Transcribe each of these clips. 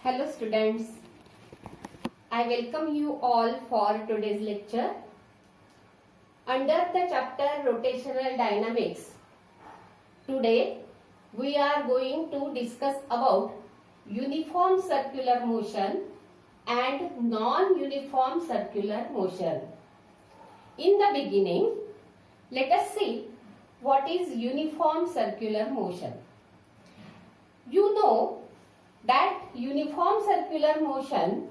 Hello students, I welcome you all for today's lecture. Under the chapter Rotational Dynamics, today we are going to discuss about uniform circular motion and non-uniform circular motion. In the beginning, let us see what is uniform circular motion. You know that uniform circular motion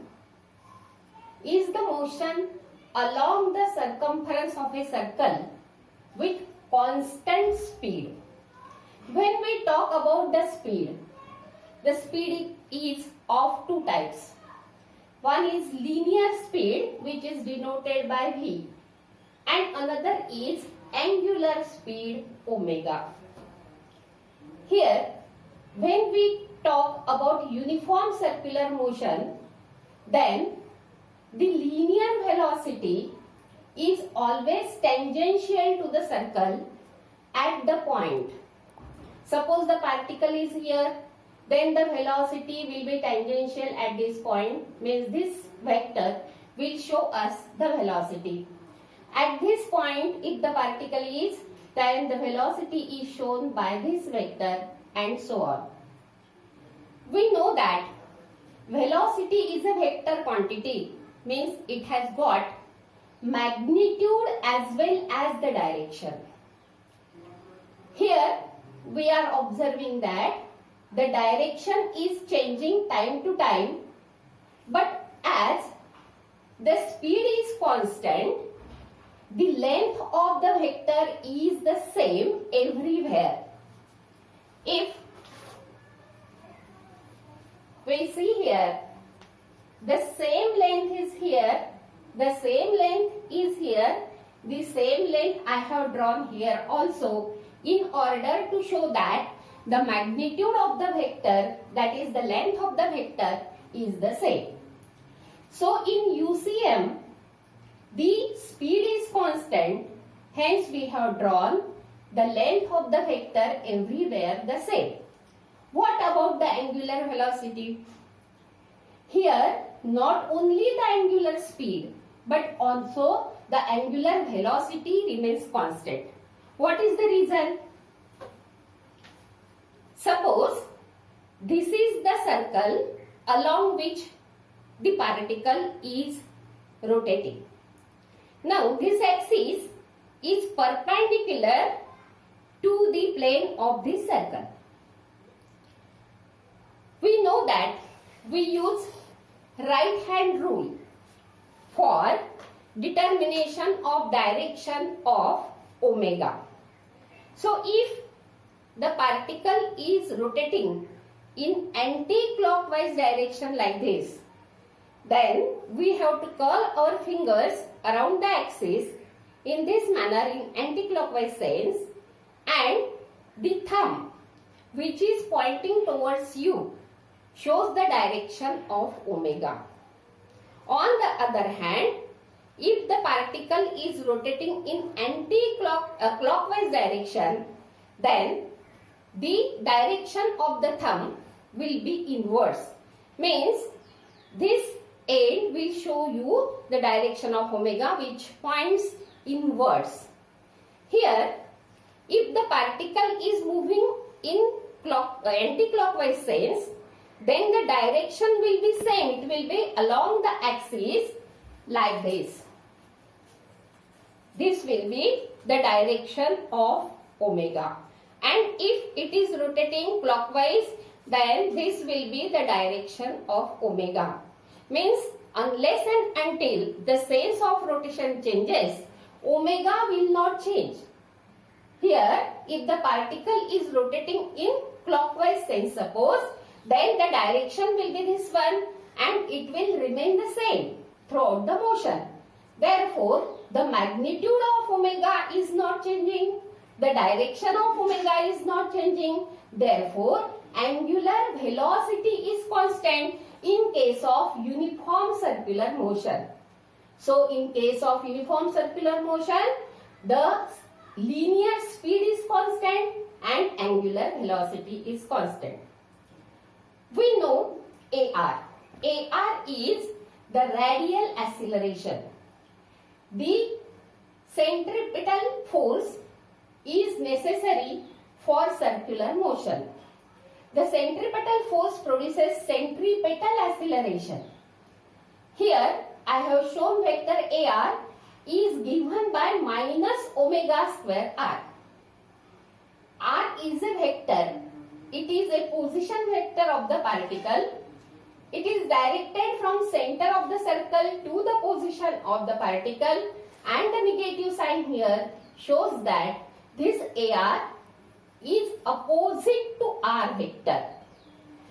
is the motion along the circumference of a circle with constant speed. When we talk about the speed is of two types. One is linear speed, which is denoted by v, and another is angular speed omega. Here, when we talk about uniform circular motion, then the linear velocity is always tangential to the circle at the point. Suppose the particle is here, then the velocity will be tangential at this point, means this vector will show us the velocity. At this point, if the particle is, then the velocity is shown by this vector, and so on. We know that velocity is a vector quantity, means it has got magnitude as well as the direction. Here we are observing that the direction is changing time to time, but as the speed is constant, the length of the vector is the same everywhere. If we see here, the same length is here, the same length is here, the same length I have drawn here also, in order to show that the magnitude of the vector, that is the length of the vector, is the same. So in UCM, the speed is constant, hence we have drawn the length of the vector everywhere the same. What about the angular velocity? Here, not only the angular speed, but also the angular velocity remains constant. What is the reason? Suppose this is the circle along which the particle is rotating. Now, this axis is perpendicular to the plane of this circle. We know that we use right hand rule for determination of direction of omega. So if the particle is rotating in anti-clockwise direction like this, then we have to curl our fingers around the axis in this manner in anti-clockwise sense, and the thumb, which is pointing towards you, shows the direction of omega. On the other hand, if the particle is rotating in anti-clockwise direction, then the direction of the thumb will be inverse. Means this end will show you the direction of omega, which points inwards. Here, if the particle is moving in anti-clockwise sense, then the direction will be same. It will be along the axis like this. This will be the direction of omega. And if it is rotating clockwise, then this will be the direction of omega. Means unless and until the sense of rotation changes, omega will not change. Here, if the particle is rotating in clockwise sense, suppose, then the direction will be this one and it will remain the same throughout the motion. Therefore, the magnitude of omega is not changing. The direction of omega is not changing. Therefore, angular velocity is constant in case of uniform circular motion. So, in case of uniform circular motion, the linear speed is constant and angular velocity is constant. We know AI AR. AR is the radial acceleration. The centripetal force is necessary for circular motion. The centripetal force produces centripetal acceleration. Here I have shown vector AR is given by minus omega square r. R is a vector. It is a position vector of the particle. It is directed from center of the circle to the position of the particle, and the negative sign here shows that this AR is opposite to R vector.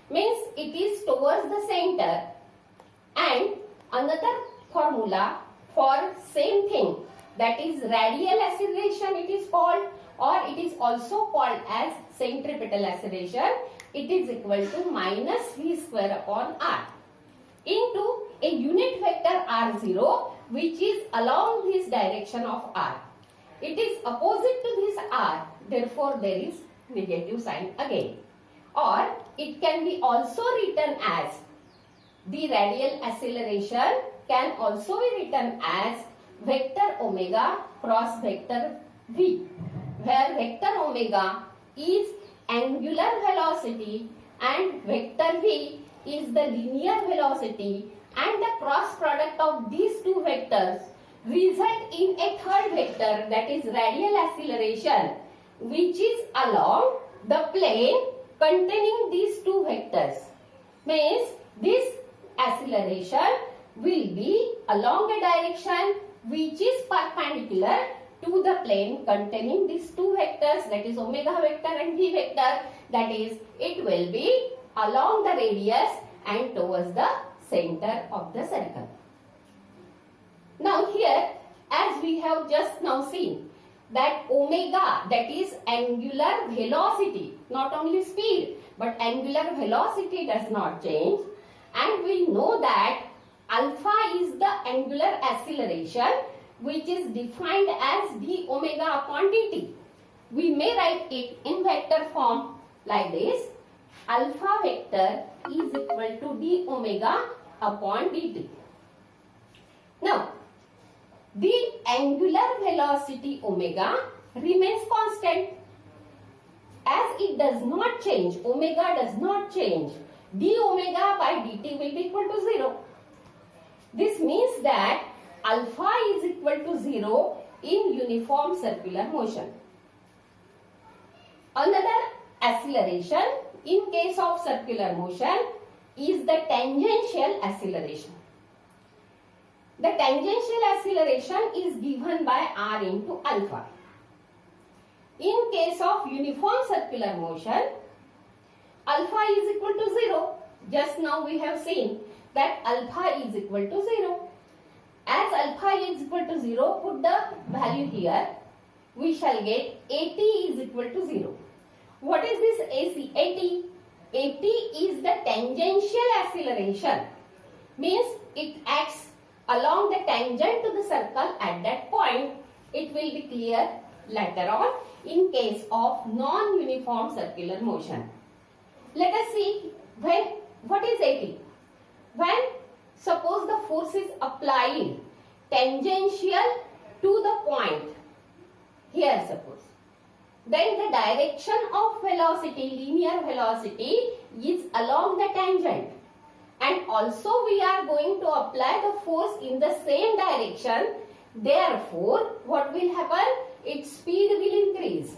Means it is towards the center. And another formula for same thing, that is radial acceleration it is called, or it is also called as centripetal acceleration. It is equal to minus v square upon r into a unit vector r0 which is along this direction of r. It is opposite to this r, therefore there is negative sign again. Or it can be also written as, the radial acceleration can also be written as vector omega cross vector v, where vector omega is angular velocity and vector v is the linear velocity, and the cross product of these two vectors result in a third vector, that is radial acceleration, which is along the plane containing these two vectors. Means this acceleration will be along a direction which is perpendicular to the plane containing these two vectors, that is omega vector and v vector. That is, it will be along the radius and towards the center of the circle. Now here, as we have just now seen, that omega, that is angular velocity, not only speed but angular velocity does not change, and we know that alpha is the angular acceleration which is defined as d omega upon dt. We may write it in vector form like this: alpha vector is equal to d omega upon dt. Now, the angular velocity omega remains constant. As it does not change, omega does not change, d omega by dt will be equal to 0. This means that alpha is equal to 0 in uniform circular motion. Another acceleration in case of circular motion is the tangential acceleration. The tangential acceleration is given by r into alpha. In case of uniform circular motion, alpha is equal to 0. Just now we have seen that alpha is equal to 0. As alpha is equal to 0, put the value here. We shall get AT is equal to 0. What is this AC? AT. AT is the tangential acceleration. Means it acts along the tangent to the circle at that point. It will be clear later on in case of non-uniform circular motion. Let us see what is AT. When suppose the force is applied tangential to the point, here suppose, then the direction of velocity, linear velocity, is along the tangent, and also we are going to apply the force in the same direction. Therefore, what will happen? Its speed will increase.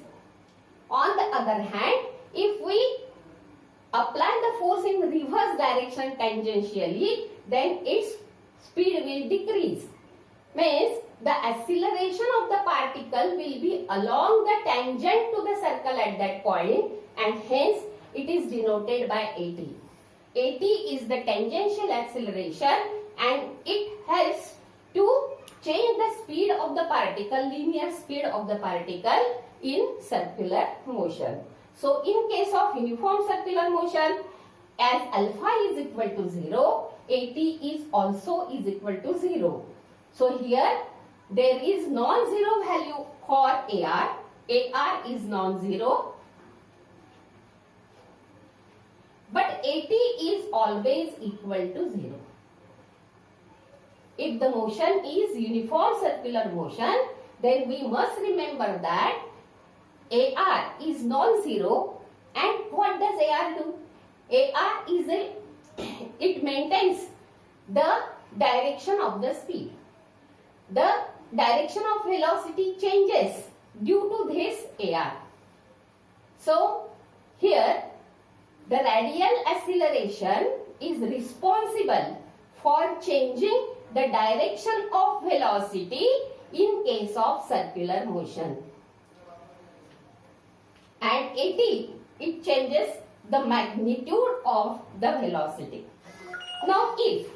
On the other hand, if we apply the force in reverse direction tangentially, then its speed will decrease. Means the acceleration of the particle will be along the tangent to the circle at that point, and hence it is denoted by AT. AT is the tangential acceleration, and it helps to change the speed of the particle, linear speed of the particle in circular motion. So in case of uniform circular motion, as alpha is equal to 0, AT is also is equal to 0. So here there is non-zero value for AR. AR is non-zero. but AT is always equal to 0. If the motion is uniform circular motion, then we must remember that AR is non-zero. And what does AR do? AR is it maintains the direction of the speed. The direction of velocity changes due to this AR. So here the radial acceleration is responsible for changing the direction of velocity in case of circular motion. And AT, it changes the magnitude of the velocity. Now if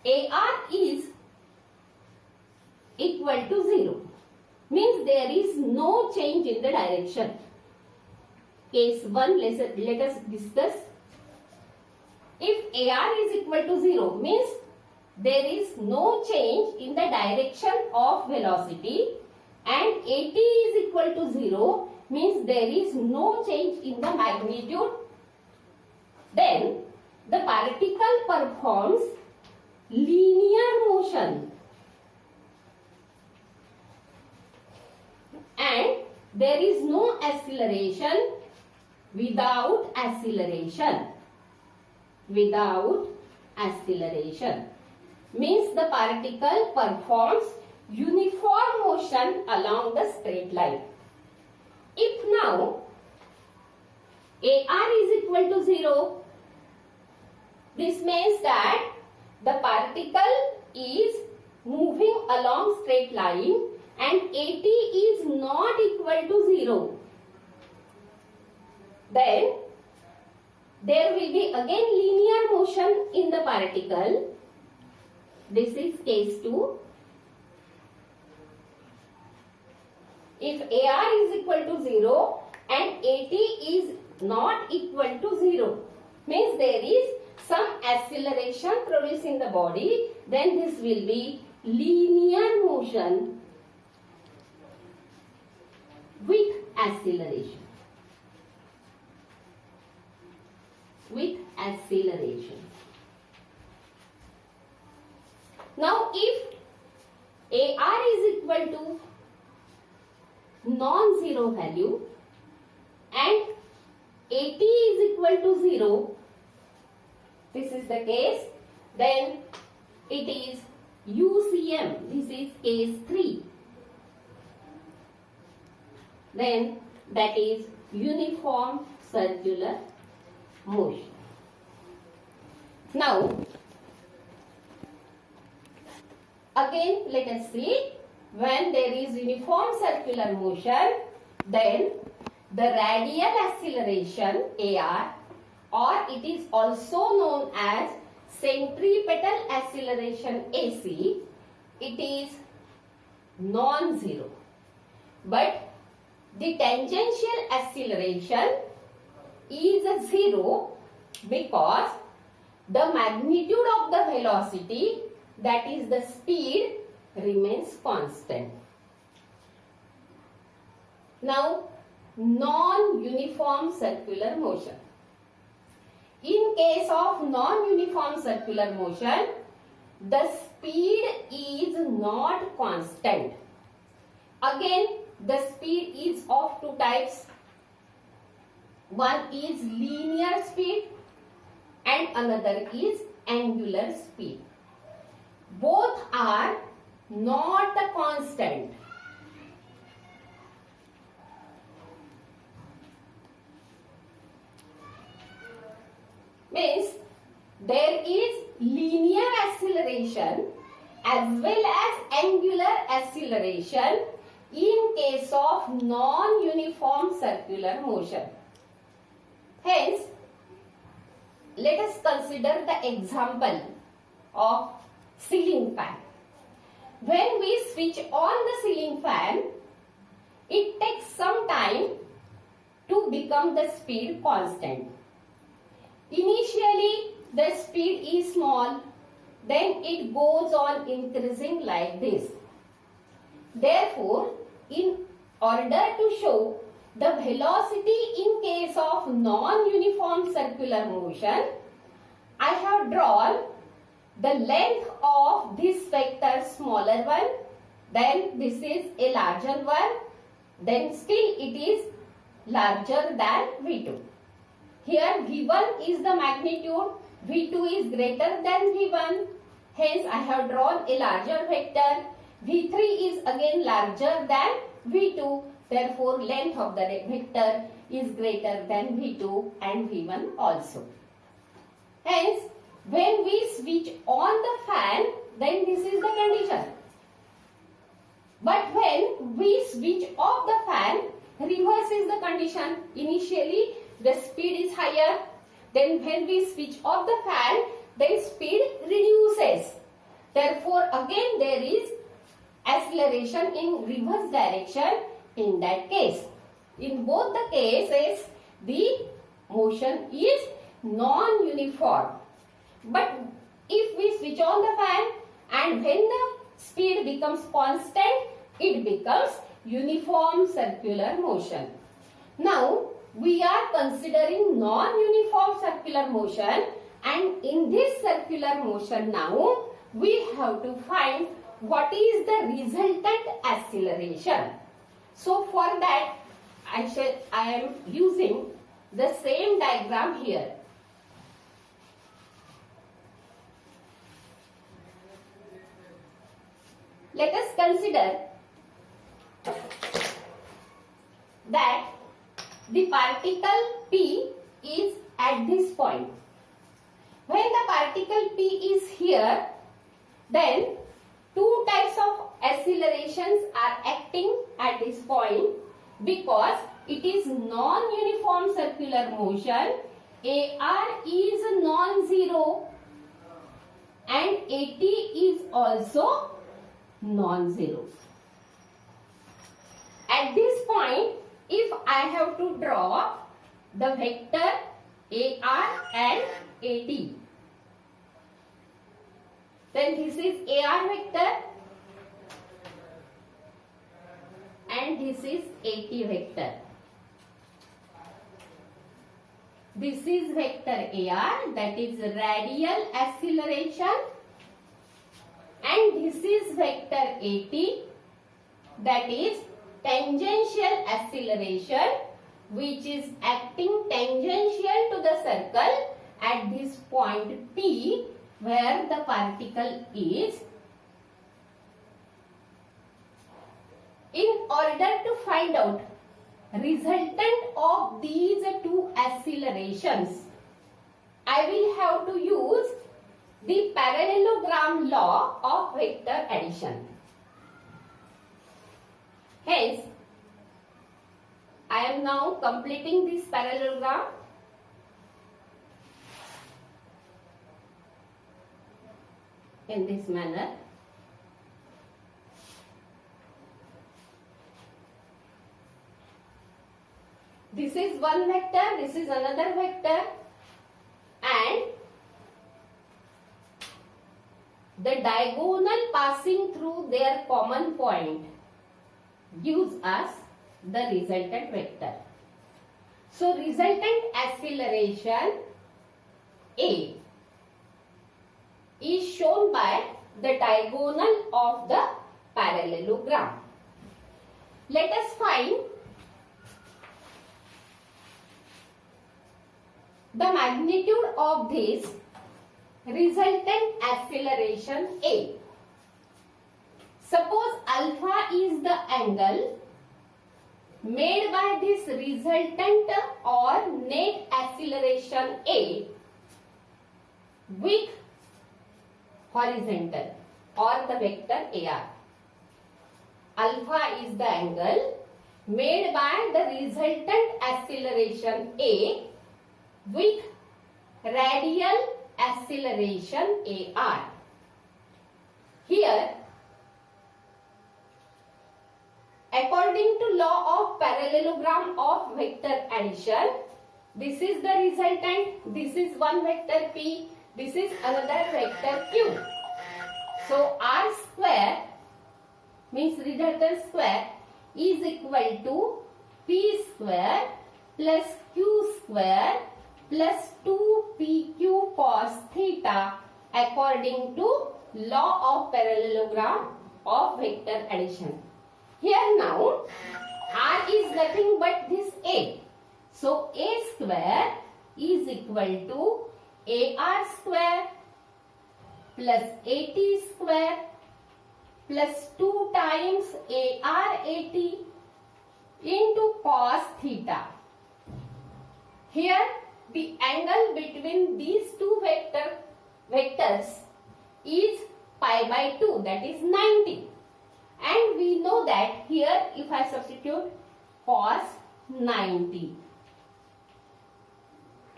AR is equal to 0, means there is no change in the direction. Case 1, let us discuss. If AR is equal to 0, means there is no change in the direction of velocity, and AT is equal to 0, means there is no change in the magnitude. Then the particle performs linear motion and there is no acceleration without acceleration. Without acceleration means the particle performs uniform motion along the straight line. If now AR is equal to 0, this means that the particle is moving along straight line and AT is not equal to 0. Then there will be again linear motion in the particle. This is case 2. If AR is equal to 0 and AT is not equal to 0, means there is some acceleration produced in the body, then this will be linear motion with acceleration. With acceleration. Now if AR is equal to non-zero value and AT is equal to 0, this is the case, then it is UCM. This is case 3. Then that is uniform circular motion. Now again let us see, when there is uniform circular motion, then the radial acceleration AR, or it is also known as centripetal acceleration AC, it is non-zero. But the tangential acceleration is 0 because the magnitude of the velocity, that is the speed, remains constant. Now non-uniform circular motion. In case of non-uniform circular motion, the speed is not constant. Again, the speed is of two types. One is linear speed and another is angular speed. Both are not a constant. Means there is linear acceleration as well as angular acceleration in case of non-uniform circular motion. Hence, let us consider the example of ceiling fan. When we switch on the ceiling fan, it takes some time to become the speed constant. Initially, the speed is small, then it goes on increasing like this. Therefore, in order to show the velocity in case of non-uniform circular motion, I have drawn the length of this vector smaller one, then this is a larger one, then still it is larger than V2. Here V1 is the magnitude, V2 is greater than V1, hence I have drawn a larger vector. V3 is again larger than V2, therefore length of the vector is greater than V2 and V1 also. Hence, when we switch on the fan, then this is the condition. But when we switch off the fan, reverse is the condition. Initially, the speed is higher. Then when we switch off the fan, then speed reduces. Therefore, again there is acceleration in reverse direction in that case. In both the cases, the motion is non-uniform. But if we switch on the fan and when the speed becomes constant, it becomes uniform circular motion. Now, we are considering non-uniform circular motion, and in this circular motion now, we have to find what is the resultant acceleration. So, for that, I am using the same diagram here. Let us consider that the particle P is at this point. When the particle P is here, then two types of accelerations are acting at this point because it is non-uniform circular motion. AR is non-zero and AT is also non-zero. At this point, if I have to draw the vector AR and AT, then this is AR vector and this is AT vector. This is vector AR, that is radial acceleration, and this is vector AT, that is tangential acceleration, which is acting tangential to the circle at this point P, where the particle is. In order to find out resultant of these two accelerations, I will have to use the parallelogram law of vector addition. Hence, I am now completing this parallelogram. In this manner. This is one vector, this is another vector, and the diagonal passing through their common point gives us the resultant vector. So, resultant acceleration A is shown by the diagonal of the parallelogram. Let us find the magnitude of this resultant acceleration A. Suppose alpha is the angle made by this resultant or net acceleration A with horizontal or the vector AR. Alpha is the angle made by the resultant acceleration A with radial acceleration AR. Here, according to law of parallelogram of vector addition, this is the resultant, this is one vector P, this is another vector Q. So, R square means resultant square is equal to p square plus q square plus 2pq cos theta according to law of parallelogram of vector addition. Here now r is nothing but this a. So a square is equal to ar square plus at square plus 2 times ar at into cos theta. Here the angle between these two vectors is pi by 2, that is 90. And we know that here if I substitute cos 90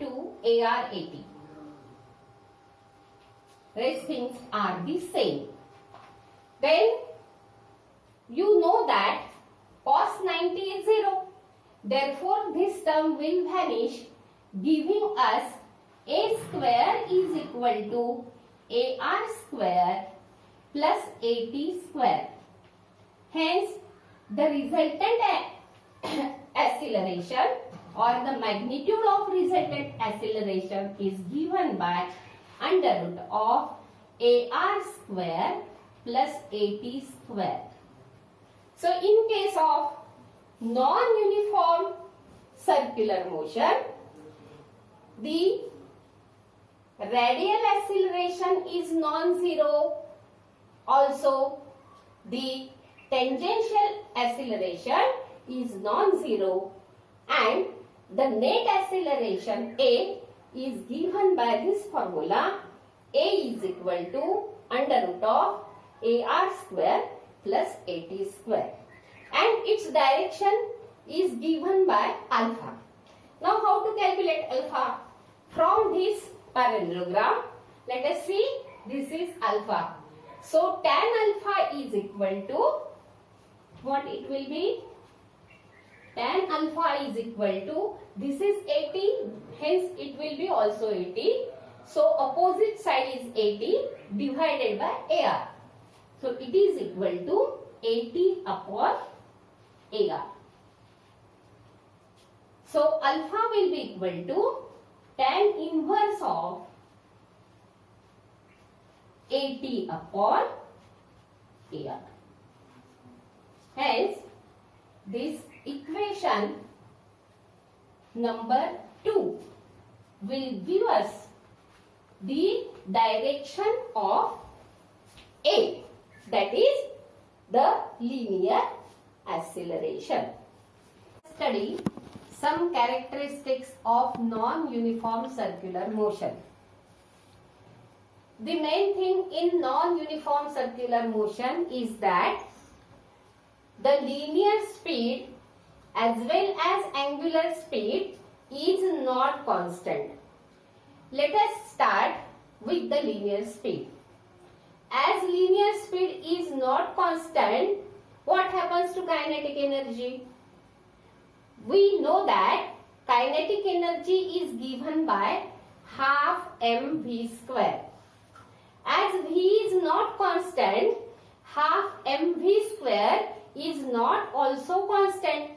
to ar 80, rest things are the same. Then you know that cos 90 is 0. Therefore, this term will vanish, giving us a square is equal to ar square plus at square. Hence, the resultant acceleration or the magnitude of resultant acceleration is given by under root of ar square plus at square. So, in case of non-uniform circular motion, the radial acceleration is non-zero. Also, the tangential acceleration is non-zero, and the net acceleration A is given by this formula. A is equal to under root of ar square plus at square, and its direction is given by alpha. Now how to calculate alpha? From this parallelogram, let us see, this is alpha. So tan alpha is equal to what it will be? Tan alpha is equal to, this is 80, hence it will be also 80. So opposite side is 80 divided by ar. So it is equal to 80 upon ar. So alpha will be equal to tan inverse of 80 upon ar. Hence, this equation number 2 will give us the direction of A, that is the linear acceleration. Study some characteristics of non-uniform circular motion. The main thing in non-uniform circular motion is that the linear speed as well as angular speed is not constant. Let us start with the linear speed. As linear speed is not constant, what happens to kinetic energy? We know that kinetic energy is given by half mv square. As v is not constant, half mv square is not also constant.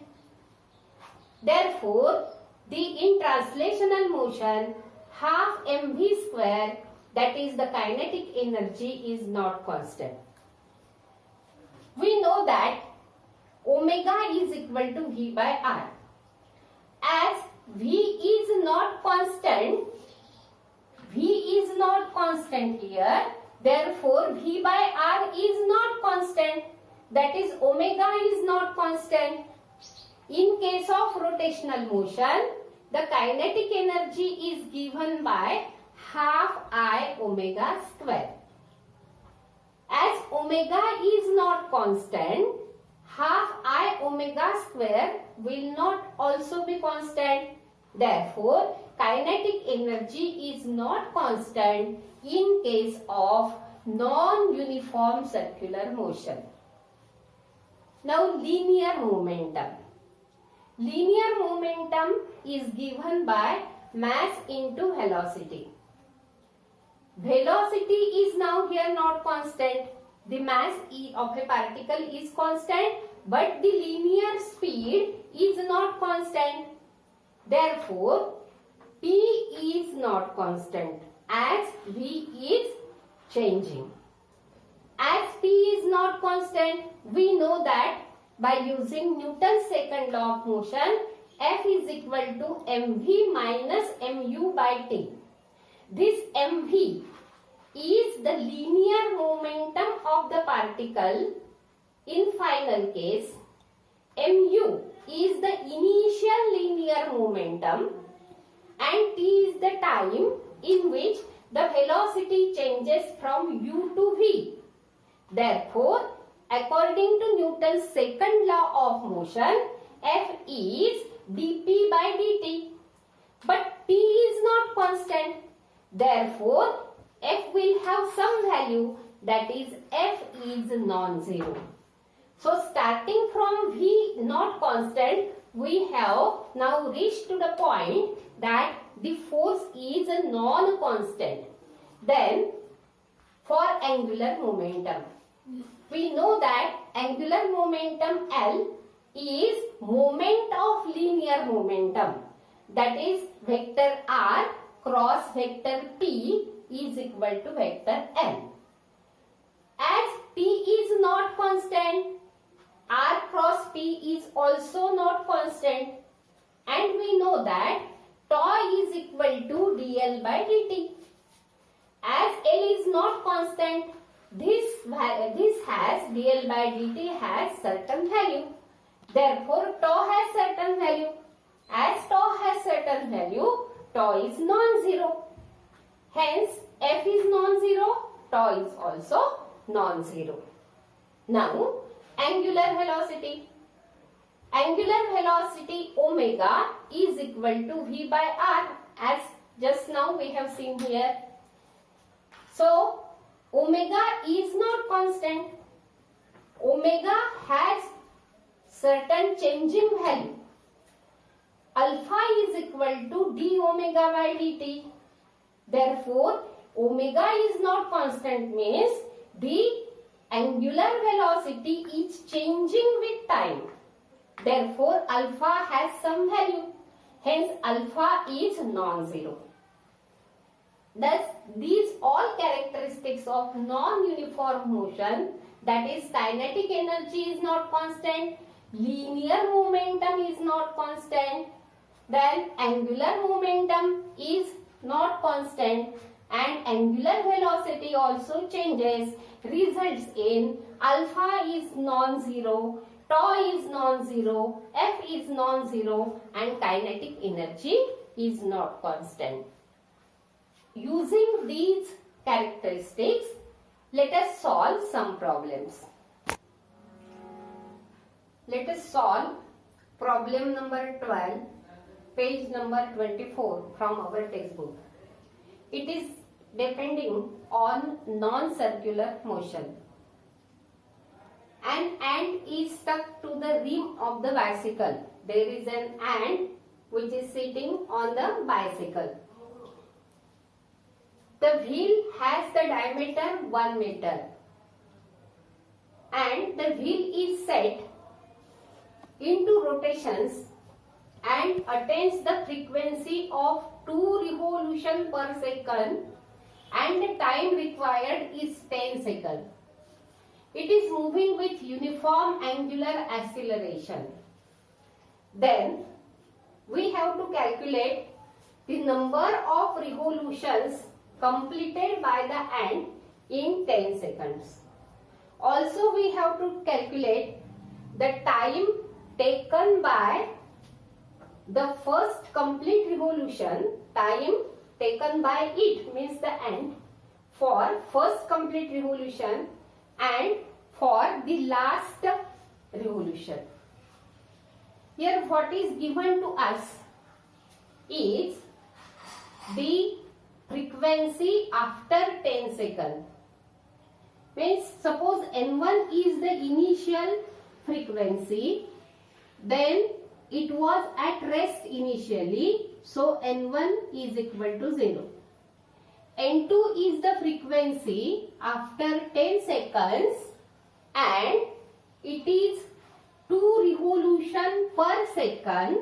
Therefore, in translational motion, half mv square, that is the kinetic energy, is not constant. We know that omega is equal to v by r. As v is not constant here, therefore v by r is not constant, that is omega is not constant. In case of rotational motion, the kinetic energy is given by half I omega square. As omega is not constant, half I omega square will not also be constant. Therefore, kinetic energy is not constant in case of non-uniform circular motion. Now, linear momentum. Linear momentum is given by mass into velocity. Velocity is now here not constant. The mass of a particle is constant, but the linear speed is not constant. Therefore, P is not constant as V is changing. As P is not constant, we know that by using Newton's second law of motion, F is equal to mv minus mu by T. This mv is the linear momentum of the particle. In final case, mu is the initial linear momentum and T is the time in which the velocity changes from u to v. Therefore, according to Newton's second law of motion, F is dp by dt. But P is not constant. Therefore, F will have some value, that is F is non-zero. So starting from V not constant, we have now reached to the point that the force is a non-constant. Then for angular momentum, we know that angular momentum L is moment of linear momentum, that is vector R cross vector P is equal to vector L. As P is not constant, R cross P is also not constant, and we know that tau is equal to dl by dt. As L is not constant, this has dl by dt has certain value. Therefore, tau has certain value. As tau has certain value, tau is non-zero. Hence, F is non-zero, tau is also non-zero. Now, angular velocity. Angular velocity omega is equal to V by R, as just now we have seen here. So, omega is not constant. Omega has certain changing value. Alpha is equal to d omega by dt. Therefore, omega is not constant means the angular velocity is changing with time. Therefore, alpha has some value. Hence, alpha is non-zero. Thus, these all characteristics of non-uniform motion, that is kinetic energy is not constant, linear momentum is not constant, then angular momentum is not constant, and angular velocity also changes, results in alpha is non-zero, tau is non-zero, F is non-zero, and kinetic energy is not constant. Using these characteristics, let us solve some problems. Let us solve problem number 12, page number 24 from our textbook. It is depending on non-circular motion. An ant is stuck to the rim of the bicycle. There is an ant which is sitting on the bicycle. The wheel has the diameter 1 meter and the wheel is set into rotations and attains the frequency of 2 revolutions per second, and the time required is 10 seconds. It is moving with uniform angular acceleration. Then we have to calculate the number of revolutions completed by the ant in 10 seconds. Also, we have to calculate the time taken by the first complete revolution, time taken by it means the ant for first complete revolution and for the last revolution. Here what is given to us is the frequency after 10 seconds. Means suppose N1 is the initial frequency, then it was at rest initially, so N1 is equal to 0. N2 is the frequency after 10 seconds and it is 2 revolution per second,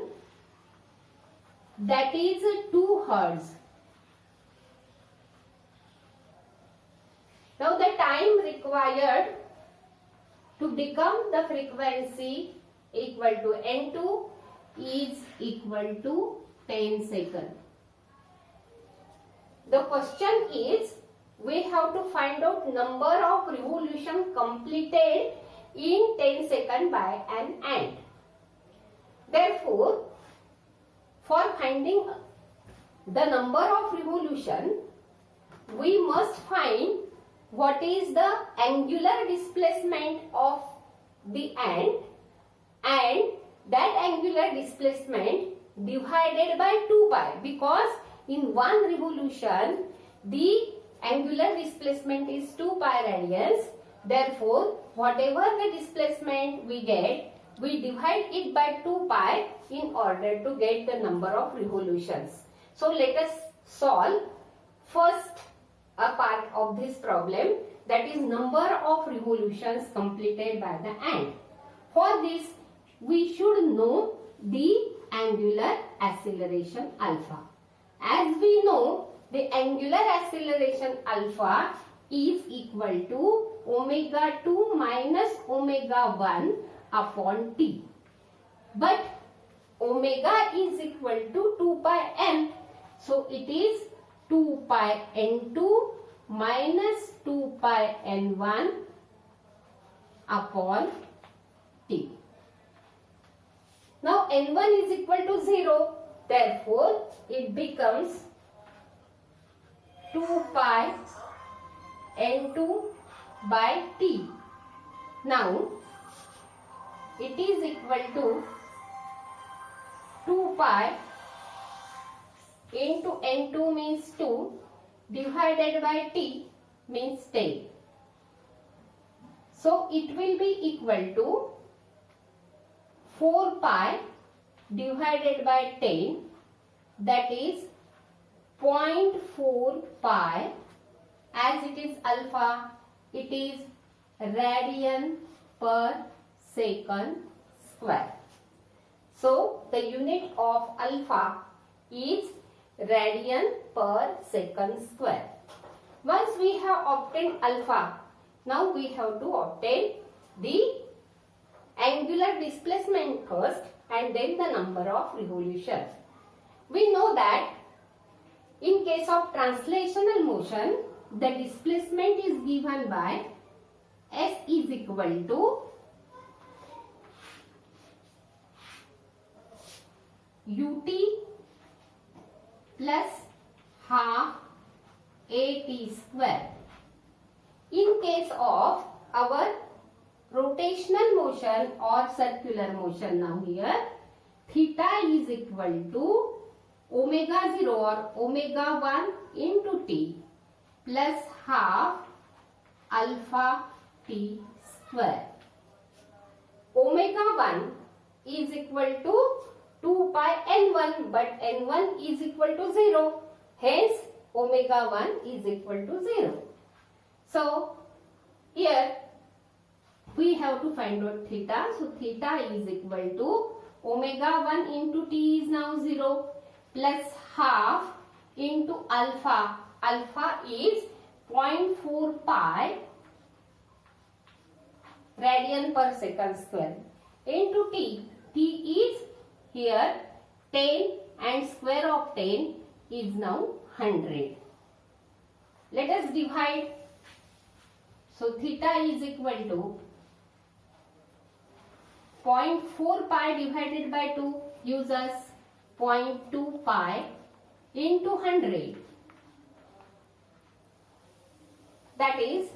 that is 2 hertz. Now the time required to become the frequency equal to N2 is equal to 10 seconds. The question is, we have to find out number of revolution completed in 10 seconds by an ant. Therefore, for finding the number of revolution, we must find what is the angular displacement of the ant and that angular displacement divided by 2 pi, because in one revolution the angular displacement is 2 pi radians. Therefore, whatever the displacement we get, we divide it by 2 pi in order to get the number of revolutions. So let us solve first a part of this problem, that is number of revolutions completed by the ant. For this, we should know the angular acceleration alpha. As we know, the angular acceleration alpha is equal to omega 2 minus omega 1 upon t. But omega is equal to 2 pi n. So it is 2 pi n2 minus 2 pi n1 upon t. Now n1 is equal to 0. Therefore, it becomes 2 pi n2 by t. Now, it is equal to 2 pi into n2 means 2 divided by t means 10. So, it will be equal to 4 pi divided by 10, that is 0.4 pi. As it is alpha, it is radian per second square. So, the unit of alpha is radian per second square. Once we have obtained alpha, now we have to obtain the angular displacement first and then the number of revolutions. We know that in case of translational motion, the displacement is given by S is equal to ut plus half at square. In case of our rotational motion or circular motion, now here theta is equal to omega 0 or omega 1 into t plus half alpha t square. Omega 1 is equal to 2 pi n1, but n1 is equal to 0. Hence, omega 1 is equal to 0. So, here we have to find out theta. So, theta is equal to omega 1 into t is now 0 plus half into alpha. Alpha is 0.4 pi radian per second square into t. T is here 10 and square of 10 is now 100. Let us divide. So theta is equal to 0.4 pi divided by 2 gives us 0.2 pi into 100. That is,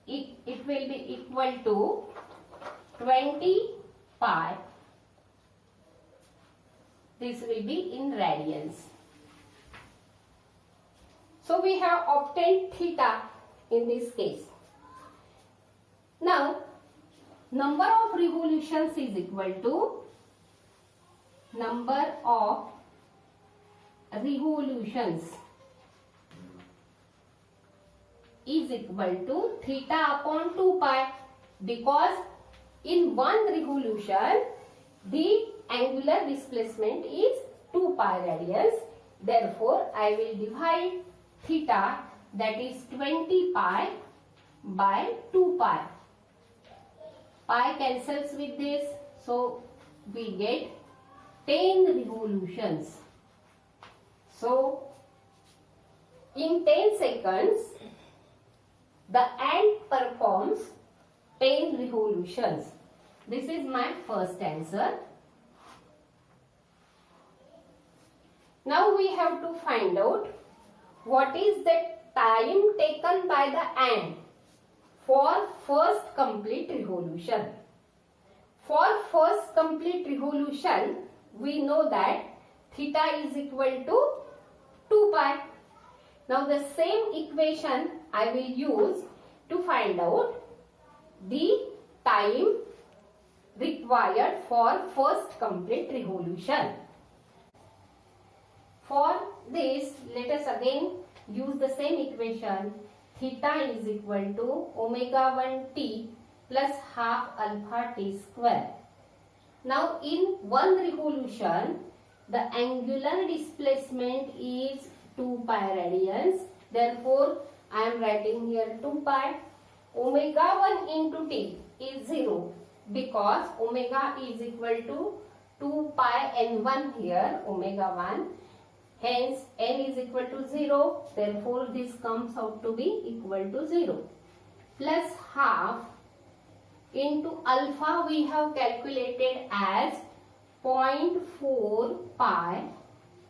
it will be equal to 20 pi. This will be in radians. So we have obtained theta in this case. Now, number of revolutions is equal to number of revolutions is equal to theta upon 2 pi, because in one revolution, the angular displacement is 2 pi radians. Therefore, I will divide theta, that is 20 pi by 2 pi. Pi cancels with this, so we get 10 revolutions. So, in 10 seconds, the ant performs 10 revolutions. This is my first answer. Now we have to find out what is the time taken by the ant for first complete revolution. For first complete revolution, we know that theta is equal to 2 pi. Now the same equation I will use to find out the time required for first complete revolution. For this, let us again use the same equation. Theta is equal to omega 1 t plus half alpha t square. Now in one revolution, the angular displacement is 2 pi radians. Therefore, I am writing here 2 pi. Omega 1 into t is 0 because omega is equal to 2 pi n1 here, omega 1. Hence, n is equal to 0. Therefore, this comes out to be equal to 0. Plus half into alpha we have calculated as 0.4 pi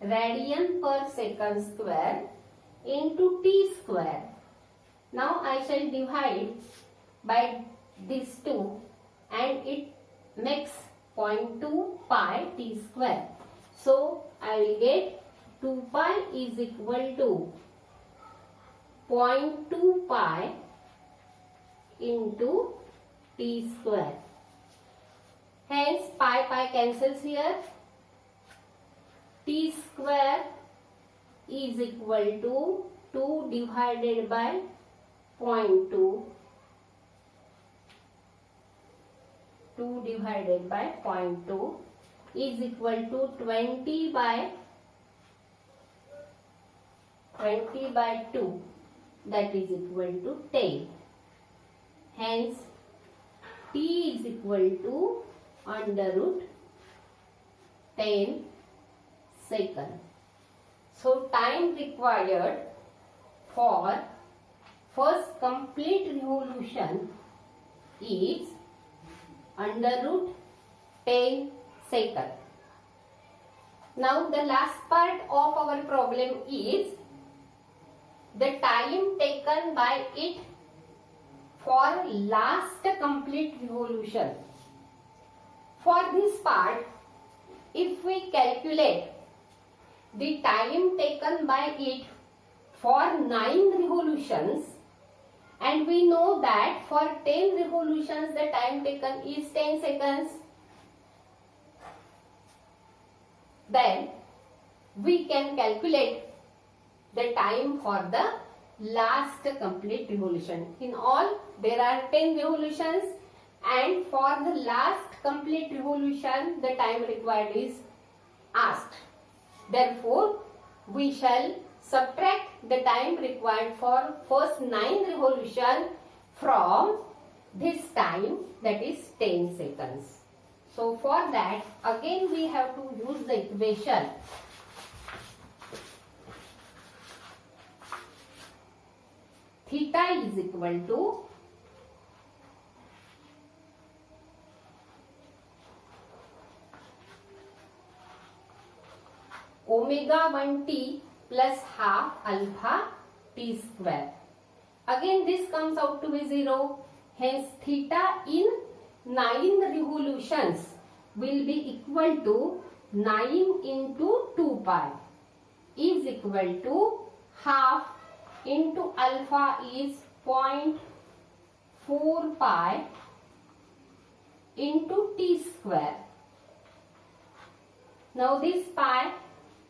radian per second square into t square. Now, I shall divide by these two and it makes 0.2 pi t square. So, I will get 2 pi is equal to 0.2 pi into t square. Hence, pi cancels here. T square is equal to 2 divided by 0.2. 2 divided by 0.2 is equal to 20 by 2, that is equal to 10. Hence, t is equal to under root 10 seconds. So, time required for first complete revolution is under root 10 seconds. Now, the last part of our problem is the time taken by it for last complete revolution. For this part, if we calculate the time taken by it for 9 revolutions, and we know that for 10 revolutions the time taken is 10 seconds, then we can calculate the time for the last complete revolution. In all, there are 10 revolutions, and for the last complete revolution, the time required is asked. Therefore, we shall subtract the time required for first 9 revolution from this time, that is 10 seconds. So, for that, again we have to use the equation. Theta is equal to omega 1 t plus half alpha t square. Again this comes out to be 0. Hence theta in 9 revolutions will be equal to 9 into 2 pi is equal to half into alpha is 0.4 pi into t square. Now this pi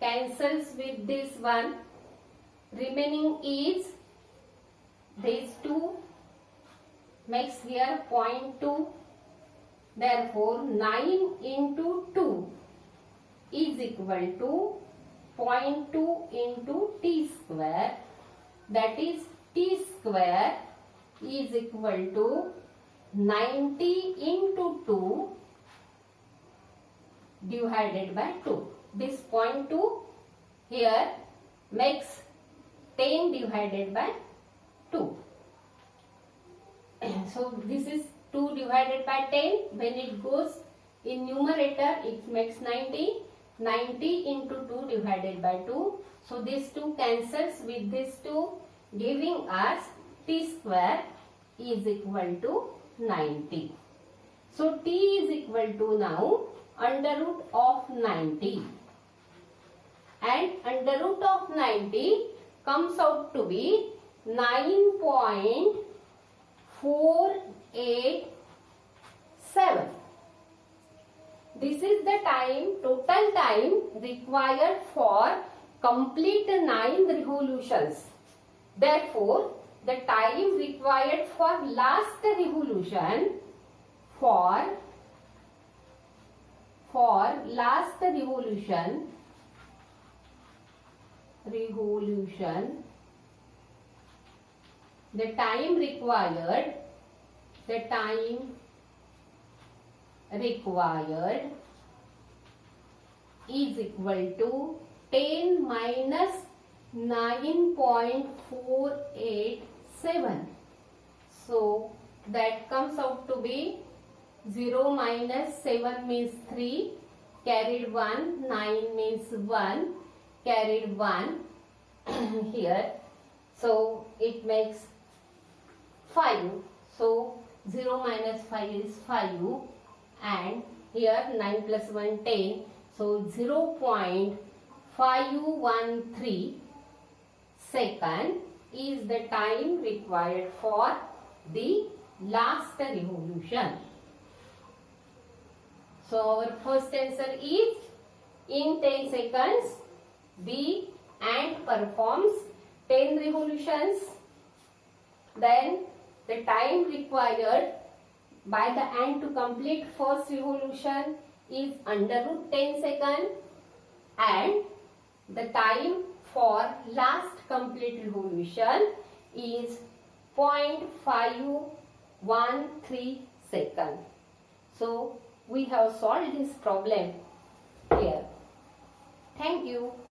cancels with this one, remaining is these 2 makes here 0.2 Therefore, 9 into 2 is equal to 0.2 into t square. That is, t square is equal to 90 into 2 divided by 2. This 0.2 here makes 10 divided by 2. So this is 2 divided by 10. When it goes in numerator, it makes 90. 90 into 2 divided by 2. So this 2 cancels with this 2, giving us t square is equal to 90. So t is equal to now under root of 90. And under root of 90 comes out to be 9.487. This is the total time required for complete 9 revolutions. Therefore, the time required for last revolution the time required is equal to 10 minus 9.487. So that comes out to be 0 minus 7 means 3, carried 1, 9 means 1, carried 1 here. So it makes 5. So 0 minus 5 is 5, and here 9 plus 1 10. So 0.513 second is the time required for the last revolution. So our first answer is in 10 seconds the ant performs 10 revolutions. Then the time required by the ant to complete first revolution is under root 10 seconds, and the time for last complete revolution is 0.513 seconds. So we have solved this problem here. Thank you.